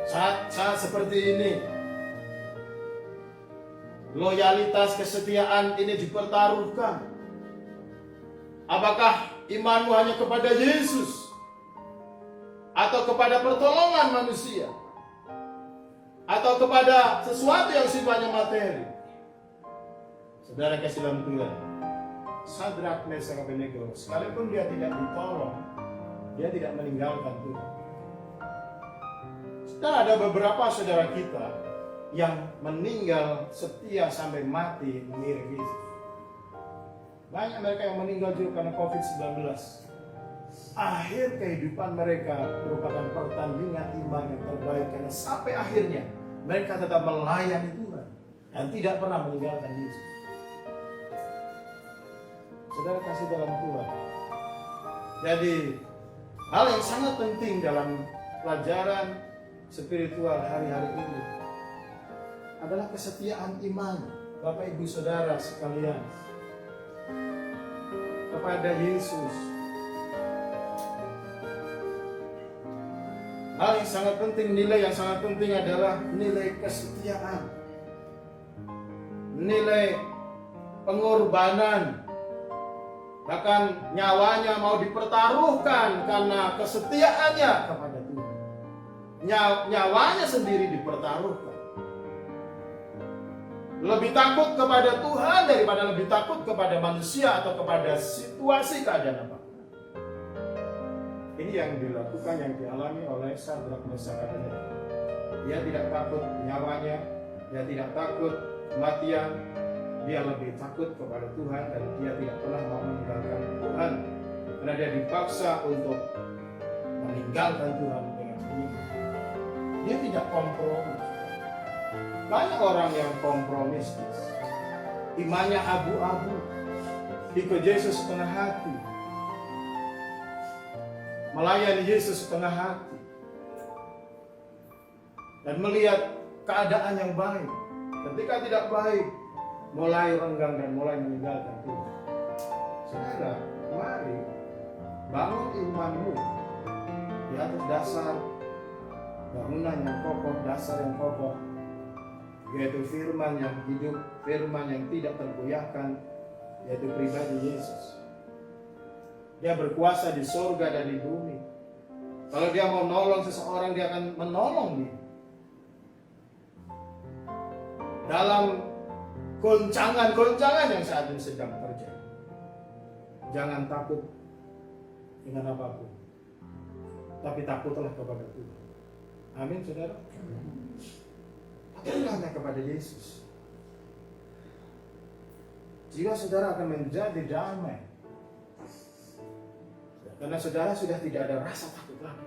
Saat seperti ini, loyalitas, kesetiaan ini dipertaruhkan. Apakah imanmu hanya kepada Yesus atau kepada pertolongan manusia atau kepada sesuatu yang sifatnya materi? Saudara kasih dalam Tuhan, Sadrak, Mesak, Abednego, sekalipun dia tidak ditolong, dia tidak meninggalkan Tuhan. Saudara, ada beberapa saudara kita yang meninggal setia sampai mati mengiring Yesus. Banyak mereka yang meninggal juga karena COVID-19. Akhir kehidupan mereka merupakan pertandingan iman yang terbaik, karena sampai akhirnya mereka tetap melayani Tuhan dan tidak pernah meninggalkan Yesus. Saudara kasih dalam Tuhan. Jadi hal yang sangat penting dalam pelajaran spiritual hari-hari ini adalah kesetiaan iman Bapak Ibu Saudara sekalian kepada Yesus. Hal yang sangat penting, nilai yang sangat penting adalah nilai kesetiaan, nilai pengorbanan. Bahkan nyawanya mau dipertaruhkan karena kesetiaannya kepada Tuhan. Nyawanya sendiri dipertaruhkan. Lebih takut kepada Tuhan daripada lebih takut kepada manusia atau kepada situasi keadaan apa. Ini yang dilakukan, yang dialami oleh Sadrak, Mesak, Abednego. Dia tidak takut nyawanya, dia tidak takut kematian. Dia lebih takut kepada Tuhan dan dia tidak pernah mau meninggalkan Tuhan, karena dia dipaksa untuk meninggalkan Tuhan dengan ini. Dia tidak kompromi. Banyak orang yang kompromistis, imannya abu-abu, ikut Yesus setengah hati, melayani Yesus setengah hati, dan melihat keadaan yang baik. Ketika tidak baik, mulai renggang dan mulai meninggalkan Tuhan. Saudara, mari bangun imanmu di atas dasar bangunan yang kokoh, dasar yang kokoh, yaitu firman yang hidup, firman yang tidak tergoyahkan, yaitu pribadi Yesus. Dia berkuasa di surga dan di bumi. Kalau dia mau nolong seseorang, dia akan menolong dia. Dalam goncangan-goncangan yang saat ini sedang terjadi, jangan takut dengan apapun. tapi takutlah kepada Tuhan. Amin, saudara. Takutlah kepada Yesus. Jiwa saudara akan menjadi damai. Karena saudara sudah tidak ada rasa takut lagi.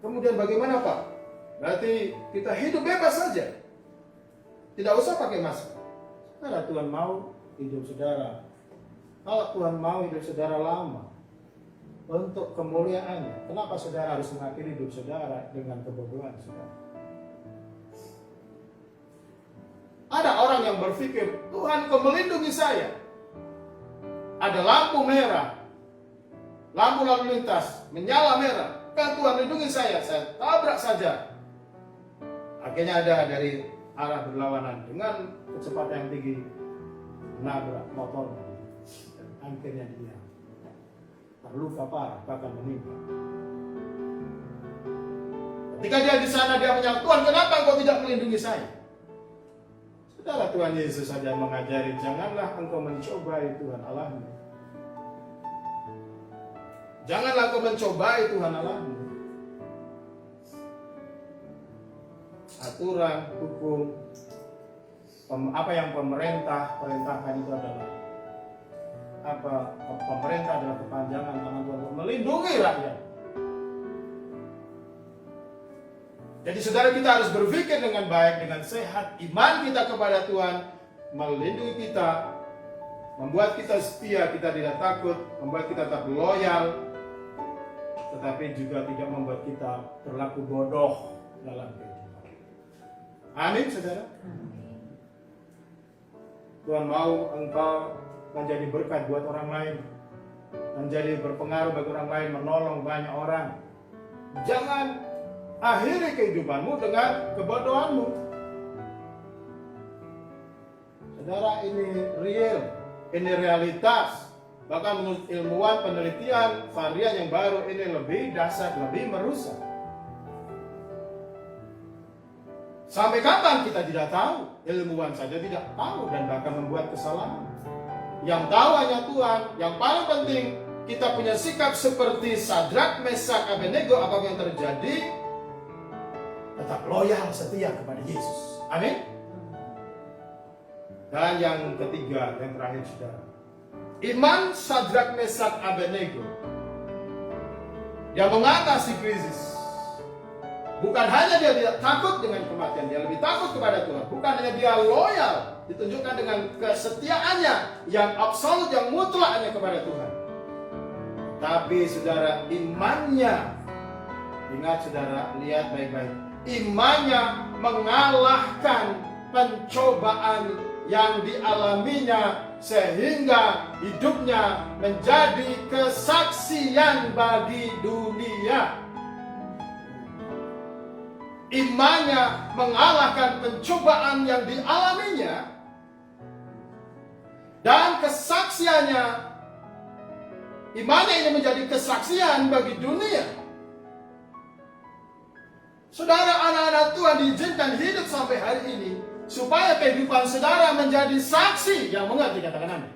Kemudian bagaimana Pak? Berarti kita hidup bebas saja. Tidak usah pakai masker. Karena Tuhan mau hidup saudara. Kalau Tuhan mau hidup saudara lama, untuk kemuliaannya, kenapa saudara harus mengakhiri hidup saudara dengan kebodohan saudara? Ada orang yang berpikir, Tuhan kau melindungi saya. Ada lampu merah, lampu lalu lintas menyala merah, kan Tuhan lindungi saya tabrak saja. Akhirnya ada dari arah berlawanan dengan kecepatan yang tinggi menabrak motornya, dan akhirnya dia terluka parah, bahkan meninggal. Ketika dia di sana dia menyangka, Tuhan kenapa engkau tidak melindungi saya? Saudara, Tuhan Yesus saja mengajari, janganlah engkau mencobai Tuhan Allahmu. Janganlah engkau mencobai Tuhan Allahmu. Aturan, hukum, apa yang pemerintah perintahkan itu adalah pemerintah adalah kepanjangan tangan Tuhan untuk melindungi rakyat. Jadi saudara, kita harus berpikir dengan baik, dengan sehat. Iman kita kepada Tuhan melindungi kita, membuat kita setia, kita tidak takut, membuat kita tetap loyal, tetapi juga tidak membuat kita berlaku bodoh dalam kehidupan. Amin, saudara. Tuhan mau engkau menjadi berkat buat orang lain, menjadi berpengaruh bagi orang lain, menolong banyak orang. Jangan akhiri kehidupanmu dengan kebodohanmu. Saudara, ini real, ini realitas. Bahkan menurut ilmuwan penelitian, varian yang baru ini lebih dahsyat, lebih merusak. Sampai kapan kita tidak tahu. Ilmuwan saja tidak tahu dan bahkan membuat kesalahan. Yang tahu hanya Tuhan. Yang paling penting, kita punya sikap seperti Sadrak, Mesak, Abednego. Apapun yang terjadi, tetap loyal, setia kepada Yesus. Amin. Dan yang ketiga, yang terakhir saudara, iman Sadrak, Mesak, Abednego, dia mengatasi krisis. Bukan hanya dia tidak takut dengan kematian, dia lebih takut kepada Tuhan. Bukan hanya dia loyal, ditunjukkan dengan kesetiaannya yang absolut, yang mutlak hanya kepada Tuhan. Tapi saudara, imannya, ingat saudara, lihat baik-baik, imannya mengalahkan pencobaan yang dialaminya sehingga hidupnya menjadi kesaksian bagi dunia. Imannya mengalahkan pencobaan yang dialaminya dan kesaksiannya, imannya ini menjadi kesaksian bagi dunia. Saudara, anak-anak Tuhan diizinkan hidup sampai hari ini supaya kehidupan saudara menjadi saksi. Yang mengerti katakan amin.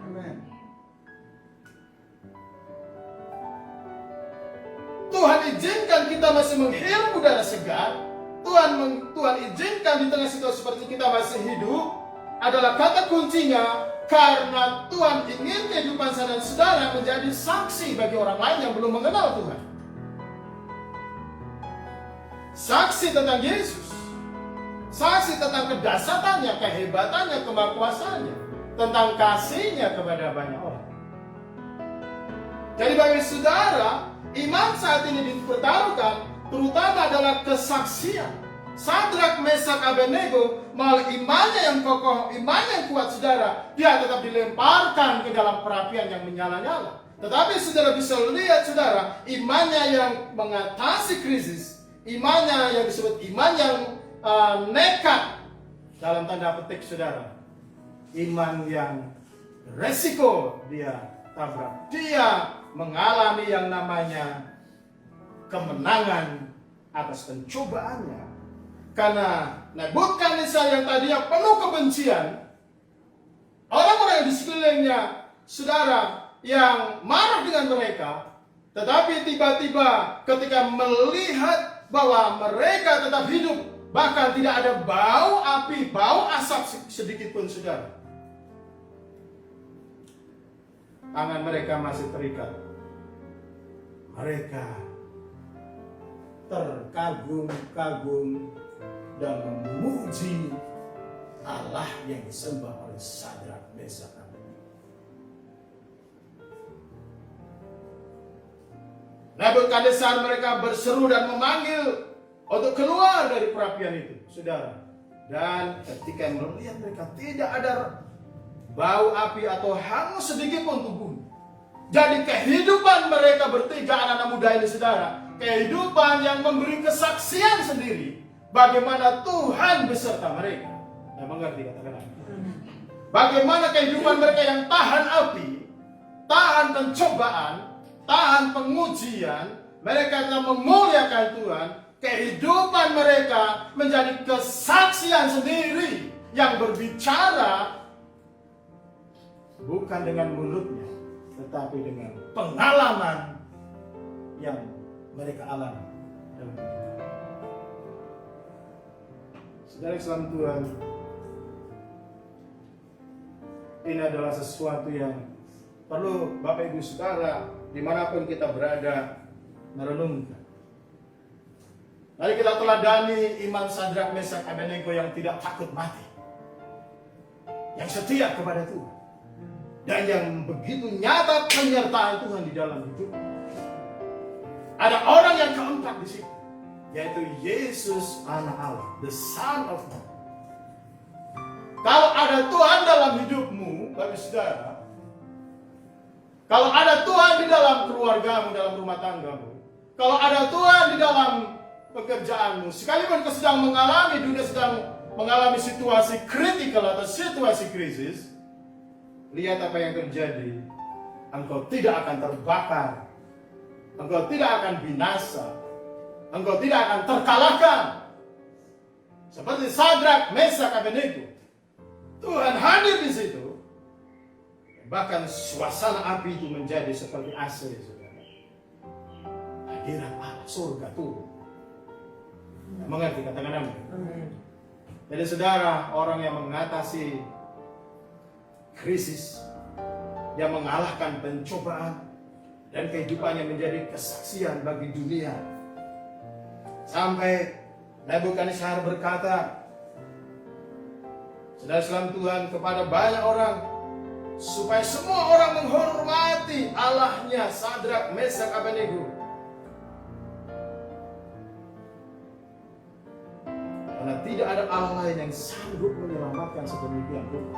Tuhan izinkan kita masih menghirup udara segar. Tuhan izinkan di tengah situasi seperti kita masih hidup adalah kata kuncinya, karena Tuhan ingin kehidupan saya dan saudara menjadi saksi bagi orang lain yang belum mengenal Tuhan. Saksi tentang Yesus, saksi tentang kedahsyatannya, kehebatannya, kemahakuasaannya, tentang kasihnya kepada banyak orang. Jadi bagi saudara, iman saat ini dipertaruhkan terutama adalah kesaksian. Sadrak, Mesak, Abednego, melalui imannya yang kokoh, imannya yang kuat saudara, dia tetap dilemparkan ke dalam perapian yang menyala-nyala. Tetapi saudara bisa lihat saudara, imannya yang mengatasi krisis, imannya yang disebut iman yang nekat, dalam tanda petik saudara, iman yang resiko dia tabrak, dia mengalami yang namanya kemenangan atas pencobaannya. Karena Nebukadnezar yang tadinya penuh kebencian, orang-orang yang di sekelilingnya saudara yang marah dengan mereka, tetapi tiba-tiba ketika melihat bahwa mereka tetap hidup, bahkan tidak ada bau api, bau asap sedikit pun, saudara, tangan mereka masih terikat. Mereka terkagum-kagum dan memuji Allah yang disembah oleh Sadrak, Mesak, Abednego. Nebukadnezar mereka berseru dan memanggil untuk keluar dari perapian itu, saudara. Dan ketika melihat mereka tidak ada bau api atau hangus sedikit pun tubuhnya. Jadi kehidupan mereka bertiga anak-anak muda ini, saudara, kehidupan yang memberi kesaksian sendiri bagaimana Tuhan beserta mereka. Nah, mengerti kata-kata? Bagaimana kehidupan mereka yang tahan api, tahan pencobaan, tahan pengujian, mereka telah memuliakan Tuhan. Kehidupan mereka menjadi kesaksian sendiri yang berbicara bukan dengan mulutnya, tetapi dengan pengalaman yang mereka alami dalam hidup. Saudara Islam Tuhan, ini adalah sesuatu yang perlu Bapak Ibu Saudara dimanapun kita berada merenungkan. Mari kita teladani iman Sadrak, Mesak, Abednego yang tidak takut mati, yang setia kepada Tuhan, dan yang begitu nyata penyertaan Tuhan di dalam hidup. Ada orang yang keempat di situ, yaitu Yesus Anak Allah, the Son of God. Kalau ada Tuhan dalam hidupmu, Bapak Saudara, kalau ada Tuhan di dalam keluargamu, dalam rumah tanggamu, kalau ada Tuhan di dalam pekerjaanmu, sekalipun kau sedang mengalami, dunia sedang mengalami situasi kritikal atau situasi krisis, lihat apa yang terjadi. Engkau tidak akan terbakar, engkau tidak akan binasa, engkau tidak akan terkalahkan. Seperti Sadrak, Mesak, Abednego, Tuhan hadir di situ. Bahkan suasana api itu menjadi seperti AC, saudara. Hadirat Allah, surga turun. Mengerti kata-kata? Jadi saudara, orang yang mengatasi krisis, yang mengalahkan pencobaan, dan kehidupannya menjadi kesaksian bagi dunia. Sampai Nebukadnezar berkata, saudara Islam Tuhan, kepada banyak orang, supaya semua orang menghormati Allahnya Sadrak, Mesak, Abednego. Karena tidak ada Allah lain yang sanggup menyelamatkan sedemikian rupa.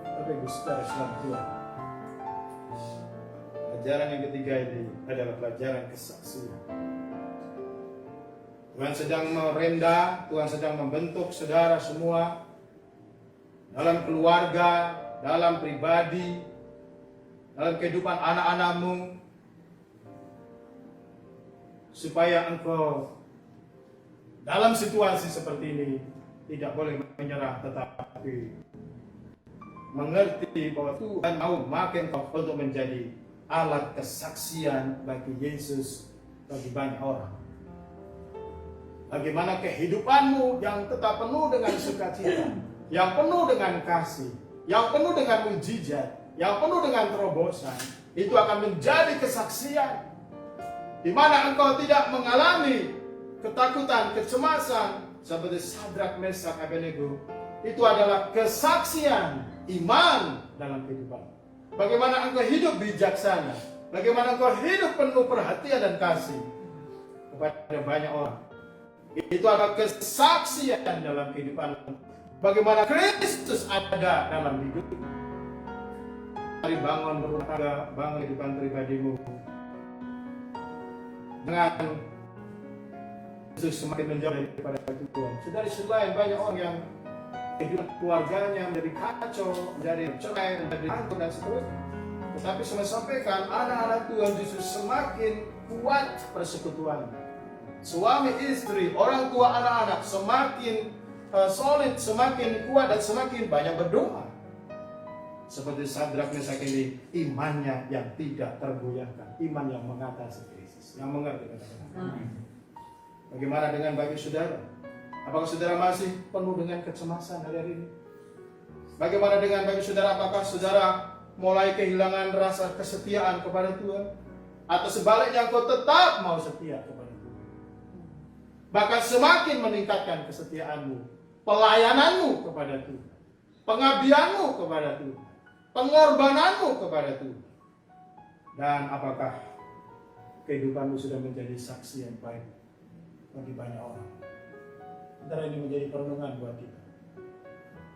Bapak Ibu Saudara Islam Tuhan, pelajaran yang ketiga ini adalah pelajaran kesaksian. Tuhan sedang merenda, Tuhan sedang membentuk saudara semua dalam keluarga, dalam pribadi, dalam kehidupan anak-anakmu, supaya engkau dalam situasi seperti ini tidak boleh menyerah, tetapi mengerti bahwa Tuhan mau memakai engkau untuk menjadi alat kesaksian bagi Yesus bagi banyak orang. Bagaimana kehidupanmu yang tetap penuh dengan sukacita, yang penuh dengan kasih, yang penuh dengan mujizat, yang penuh dengan terobosan, itu akan menjadi kesaksian. Di mana engkau tidak mengalami ketakutan, kecemasan seperti Sadrak, Mesak, Abednego. Itu adalah kesaksian iman dalam kehidupan. Bagaimana engkau hidup bijaksana, bagaimana engkau hidup penuh perhatian dan kasih kepada banyak orang. Itu adalah kesaksian dalam kehidupan. Bagaimana Kristus ada dalam hidup. Mari bangun berumah tangga, bangun kehidupan pribadimu. Dengan Yesus semakin menjauh daripada Tuhan. Saudara selain banyak orang yang kehidupan keluarganya menjadi kacau, menjadi cerai, menjadi hancur dan seterusnya. Tetapi saya sampaikan, anak-anak Tuhan justru semakin kuat persekutuan. Suami istri, orang tua anak-anak semakin solid, semakin kuat dan semakin banyak berdoa. Seperti Sadrak, Meshak ini, imannya yang tidak tergoyahkan, iman yang mengatasi krisis. Yang mengerti kata-kata. Bagaimana dengan bagi saudara? Apakah saudara masih penuh dengan kecemasan hari ini? Bagaimana dengan bagi saudara? Apakah saudara mulai kehilangan rasa kesetiaan kepada Tuhan? Atau sebaliknya engkau tetap mau setia kepada Tuhan? Bahkan semakin meningkatkan kesetiaanmu, pelayananmu kepada Tuhan, pengabdianmu kepada Tuhan, pengorbananmu kepada Tuhan. Dan apakah kehidupanmu sudah menjadi saksi yang baik bagi banyak orang? Antara ini menjadi perenungan buat kita,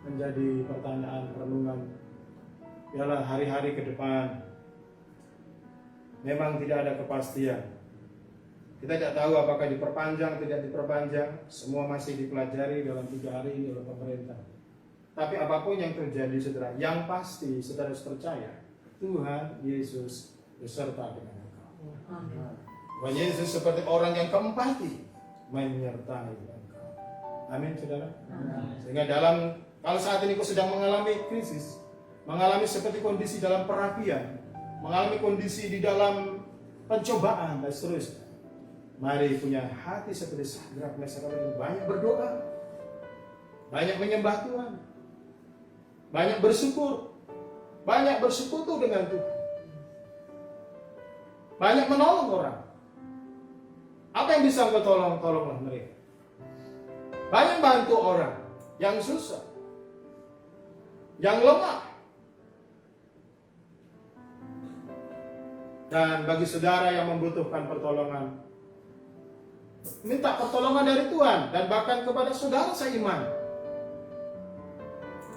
menjadi pertanyaan perenungan. Biarlah hari-hari ke depan memang tidak ada kepastian. Kita tidak tahu apakah diperpanjang, tidak diperpanjang. Semua masih dipelajari dalam 3 hari ini oleh pemerintah. Tapi apapun yang terjadi, saudara, yang pasti saudara harus percaya Tuhan Yesus beserta dengan engkau. Tuhan Yesus seperti orang yang keempati menyertai engkau. Amin, saudara. Sehingga kalau saat ini kau sedang mengalami krisis, mengalami seperti kondisi dalam perapian, mengalami kondisi di dalam pencobaan dan seterusnya, mari punya hati seperti Sadrak, Meshak, Abednego, banyak berdoa, banyak menyembah Tuhan, banyak bersyukur, banyak bersekutu dengan Tuhan, banyak menolong orang. Apa yang bisa engkau tolong, tolonglah mereka. Banyak bantu orang yang susah, yang lemah. Dan bagi saudara yang membutuhkan pertolongan, minta pertolongan dari Tuhan dan bahkan kepada saudara seiman.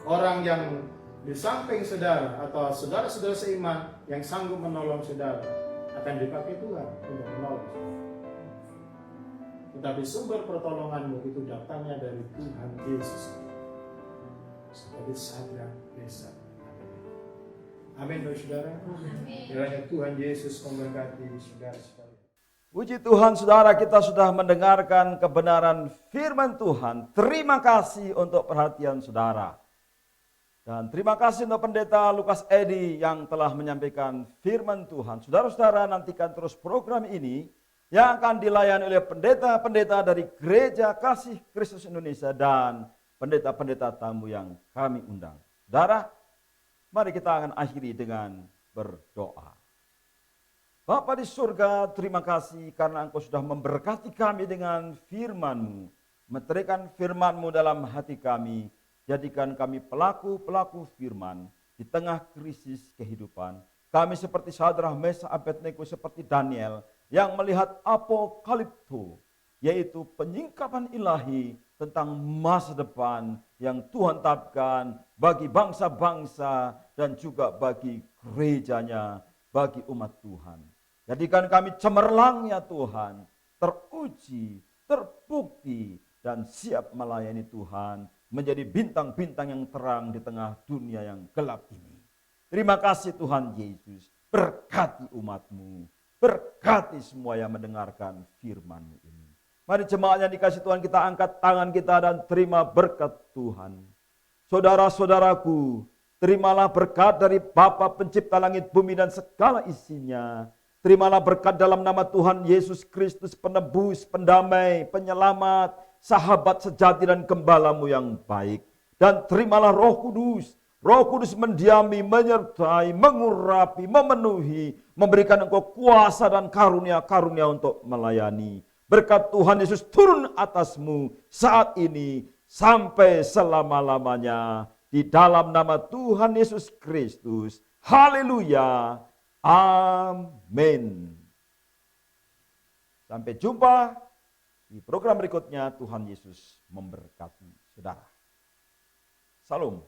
Orang yang di samping saudara atau saudara-saudara seiman yang sanggup menolong saudara akan dipakai Tuhan untuk menolong saudara. Tetapi sumber pertolonganmu itu datangnya dari Tuhan Yesus. Seperti Sadrak, Meshak, Abednego. Amin, saudara. Kiranya Tuhan Yesus memberkati saudara sekalian. Puji Tuhan, saudara, kita sudah mendengarkan kebenaran firman Tuhan. Terima kasih untuk perhatian saudara. Dan terima kasih untuk Pendeta Lukas Edi yang telah menyampaikan firman Tuhan. Saudara-saudara, nantikan terus program ini yang akan dilayani oleh pendeta-pendeta dari Gereja Kasih Kristus Indonesia dan pendeta-pendeta tamu yang kami undang. Saudara, mari kita akan akhiri dengan berdoa. Bapa di surga, terima kasih karena Engkau sudah memberkati kami dengan firman-Mu. Meterikan firman-Mu dalam hati kami, jadikan kami pelaku-pelaku firman di tengah krisis kehidupan. Kami seperti Sadrak, Meshak, Abednego, seperti Daniel yang melihat apokalipto, yaitu penyingkapan ilahi tentang masa depan yang Tuhan tetapkan bagi bangsa-bangsa dan juga bagi gerejanya, bagi umat Tuhan. Jadikan kami cemerlang ya Tuhan, teruji, terbukti, dan siap melayani Tuhan, menjadi bintang-bintang yang terang di tengah dunia yang gelap ini. Terima kasih Tuhan Yesus, berkati umat-Mu, berkati semua yang mendengarkan firman-Mu ini. Mari jemaat yang dikasih Tuhan, kita angkat tangan kita dan terima berkat Tuhan. Saudara-saudaraku, terimalah berkat dari Bapa Pencipta langit bumi dan segala isinya. Terimalah berkat dalam nama Tuhan Yesus Kristus, penebus, pendamai, penyelamat, sahabat sejati dan gembalamu yang baik. Dan terimalah Roh Kudus. Roh Kudus mendiami, menyertai, mengurapi, memenuhi, memberikan engkau kuasa dan karunia-karunia untuk melayani. Berkat Tuhan Yesus turun atasmu saat ini sampai selama-lamanya. Di dalam nama Tuhan Yesus Kristus. Haleluya. Amin. Sampai jumpa di program berikutnya. Tuhan Yesus memberkati saudara. Salam.